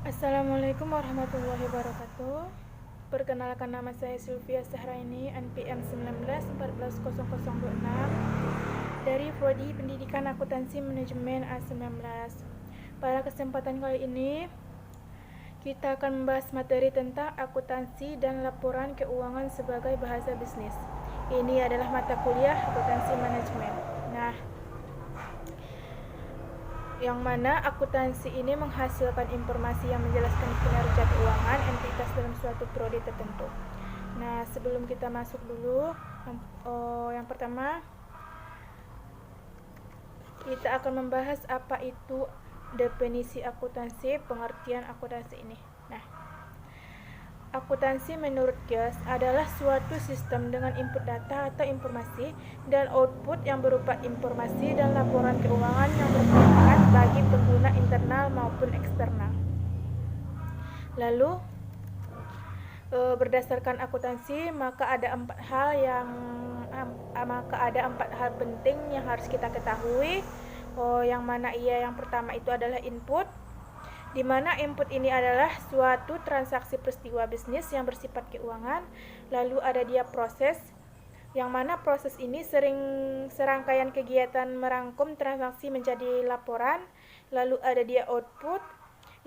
Assalamualaikum warahmatullahi wabarakatuh. Perkenalkan, nama saya Sylvia Sahraini, NPM 19140026 dari Prodi Pendidikan Akuntansi Manajemen A19. Pada kesempatan kali ini, kita akan membahas materi tentang akuntansi dan laporan keuangan sebagai bahasa bisnis. Ini adalah mata kuliah akuntansi manajemen. Nah, yang mana akuntansi ini menghasilkan informasi yang menjelaskan kinerja keuangan entitas dalam suatu prodi tertentu. Nah, sebelum kita masuk dulu, yang pertama kita akan membahas apa itu definisi akuntansi, pengertian akuntansi ini. Nah, akuntansi menurut Gies adalah suatu sistem dengan input data atau informasi dan output yang berupa informasi dan laporan keuangan yang bermanfaat bagi pengguna internal maupun eksternal. Lalu, berdasarkan akuntansi maka ada empat hal penting yang harus kita ketahui. Yang mana yang pertama itu adalah input, di mana input ini adalah suatu transaksi peristiwa bisnis yang bersifat keuangan. Lalu ada dia proses, yang mana proses ini serangkaian kegiatan merangkum transaksi menjadi laporan. Lalu ada dia output,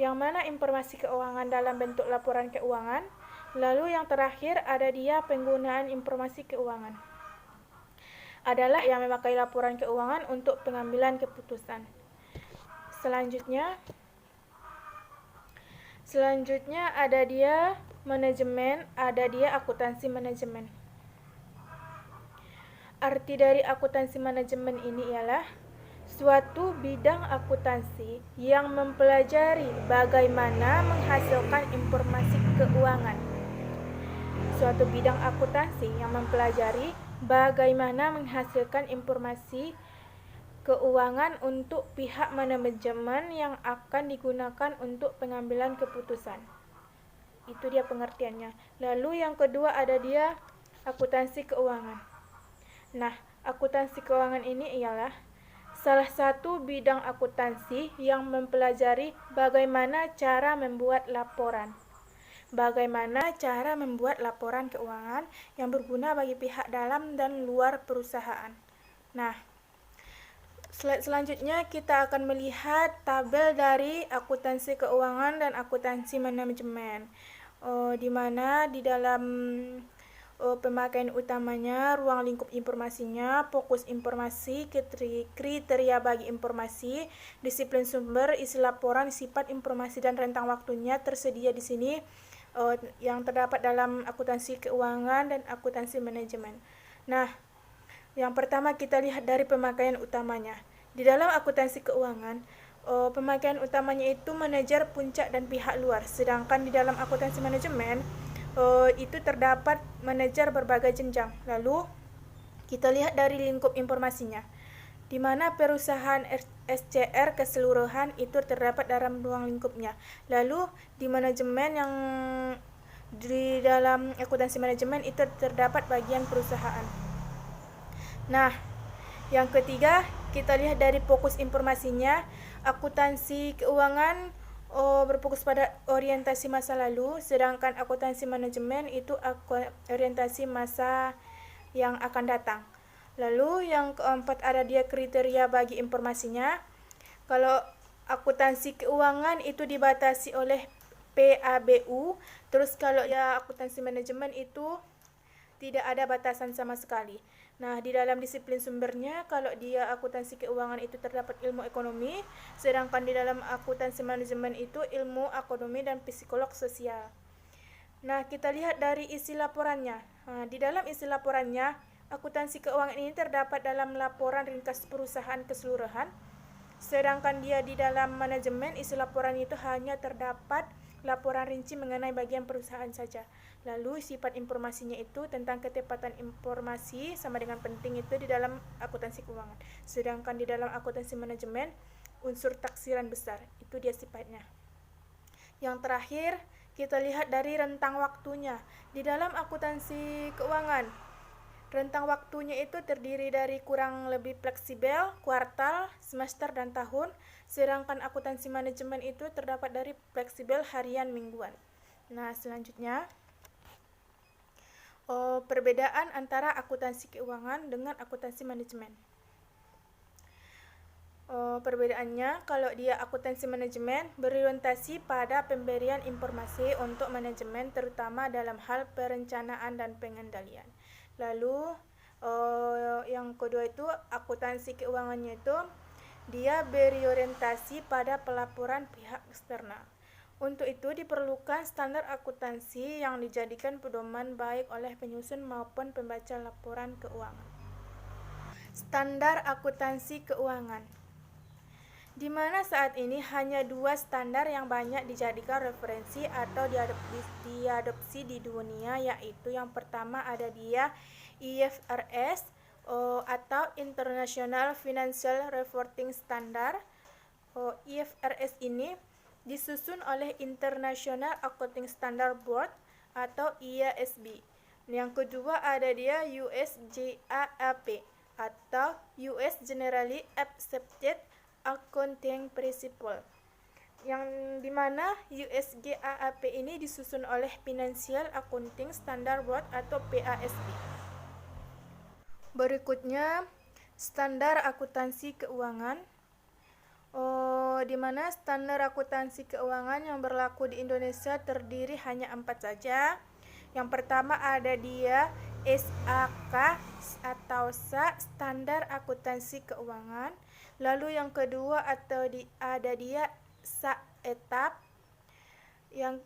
yang mana informasi keuangan dalam bentuk laporan keuangan. Lalu yang terakhir ada dia penggunaan informasi keuangan, adalah yang memakai laporan keuangan untuk pengambilan keputusan. Selanjutnya ada dia manajemen, ada dia akuntansi manajemen. Arti dari akuntansi manajemen ini ialah suatu bidang akuntansi yang mempelajari bagaimana menghasilkan informasi keuangan. Suatu bidang akuntansi yang mempelajari bagaimana menghasilkan informasi keuangan untuk pihak manajemen yang akan digunakan untuk pengambilan keputusan. Itu dia pengertiannya. Lalu yang kedua ada dia akuntansi keuangan. Nah, akuntansi keuangan ini ialah salah satu bidang akuntansi yang mempelajari bagaimana cara membuat laporan. Bagaimana cara membuat laporan keuangan yang berguna bagi pihak dalam dan luar perusahaan. Nah, slide selanjutnya kita akan melihat tabel dari akuntansi keuangan dan akuntansi manajemen, di mana di dalam pemakaian utamanya, ruang lingkup informasinya, fokus informasi, kriteria bagi informasi, disiplin sumber, isi laporan, sifat informasi dan rentang waktunya tersedia di sini yang terdapat dalam akuntansi keuangan dan akuntansi manajemen. Nah, yang pertama kita lihat dari pemakaian utamanya. Di dalam akuntansi keuangan, pemakaian utamanya itu manajer, puncak, dan pihak luar. Sedangkan di dalam akuntansi manajemen, itu terdapat manajer berbagai jenjang. Lalu kita lihat dari lingkup informasinya, di mana perusahaan SCR keseluruhan itu terdapat dalam ruang lingkupnya. Lalu di manajemen, yang di dalam akuntansi manajemen itu terdapat bagian perusahaan. Nah, yang ketiga kita lihat dari fokus informasinya. Akuntansi keuangan berfokus pada orientasi masa lalu, sedangkan akuntansi manajemen itu orientasi masa yang akan datang. Lalu yang keempat ada dia kriteria bagi informasinya. Kalau akuntansi keuangan itu dibatasi oleh PABU, terus kalau ya akuntansi manajemen itu tidak ada batasan sama sekali. Nah, di dalam disiplin sumbernya, kalau dia akuntansi keuangan itu terdapat ilmu ekonomi, sedangkan di dalam akuntansi manajemen itu ilmu ekonomi dan psikolog sosial. Nah, kita lihat dari isi laporannya. Nah, di dalam isi laporannya, akuntansi keuangan ini terdapat dalam laporan ringkas perusahaan keseluruhan, sedangkan dia di dalam manajemen, isi laporan itu hanya terdapat laporan rinci mengenai bagian perusahaan saja. Lalu sifat informasinya itu tentang ketepatan informasi sama dengan penting itu di dalam akuntansi keuangan. Sedangkan di dalam akuntansi manajemen, unsur taksiran besar, itu dia sifatnya. Yang terakhir, kita lihat dari rentang waktunya. Di dalam akuntansi keuangan, Rentang waktunya itu terdiri dari kurang lebih fleksibel, kuartal, semester, dan tahun, sedangkan akuntansi manajemen itu terdapat dari fleksibel, harian, mingguan. Nah, selanjutnya, perbedaan antara akuntansi keuangan dengan akuntansi manajemen. Perbedaannya, kalau dia akuntansi manajemen berorientasi pada pemberian informasi untuk manajemen terutama dalam hal perencanaan dan pengendalian. Lalu yang kedua itu akuntansi keuangannya itu dia berorientasi pada pelaporan pihak eksternal. Untuk itu diperlukan standar akuntansi yang dijadikan pedoman baik oleh penyusun maupun pembaca laporan keuangan. Standar akuntansi keuangan, di mana saat ini hanya dua standar yang banyak dijadikan referensi atau diadopsi di dunia, yaitu yang pertama ada dia IFRS atau International Financial Reporting Standard. IFRS ini disusun oleh International Accounting Standard Board atau IASB. Yang kedua ada dia US GAAP atau US Generally Accepted Accounting Principle, yang dimana USGAAP ini disusun oleh Financial Accounting Standard Board atau PASB. Berikutnya, standar akuntansi keuangan, di mana standar akuntansi keuangan yang berlaku di Indonesia terdiri hanya 4 saja. Yang pertama ada dia SAK atau Standar Akuntansi Keuangan. Lalu yang kedua ada dia SAETAP. Yang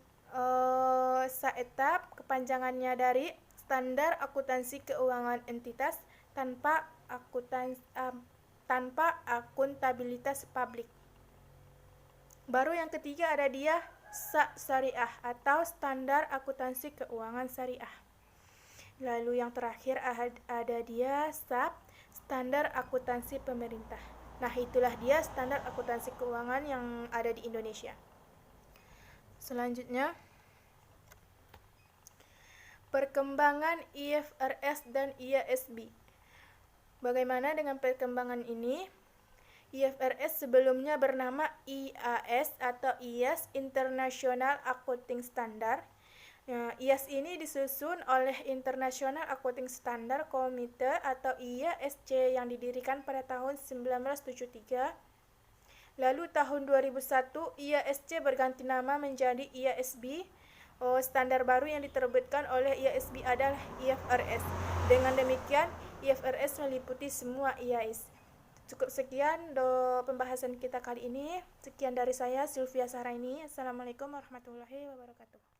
SAETAP kepanjangannya dari Standar Akuntansi Keuangan Entitas tanpa akuntabilitas publik. Baru yang ketiga ada dia Syariah atau Standar Akuntansi Keuangan Syariah. Lalu yang terakhir ada dia SAP, Standar Akuntansi Pemerintah. Nah, itulah dia standar akuntansi keuangan yang ada di Indonesia. Selanjutnya, perkembangan IFRS dan IASB. Bagaimana dengan perkembangan ini? IFRS sebelumnya bernama IAS atau IAS International Accounting Standard. IAS ini disusun oleh International Accounting Standard Committee atau IASC yang didirikan pada tahun 1973. Lalu tahun 2001 IASC berganti nama menjadi IASB. Standar baru yang diterbitkan oleh IASB adalah IFRS. Dengan demikian, IFRS meliputi semua IAS. Cukup sekian pembahasan kita kali ini. Sekian dari saya, Sylvia Sahraini. Assalamualaikum warahmatullahi wabarakatuh.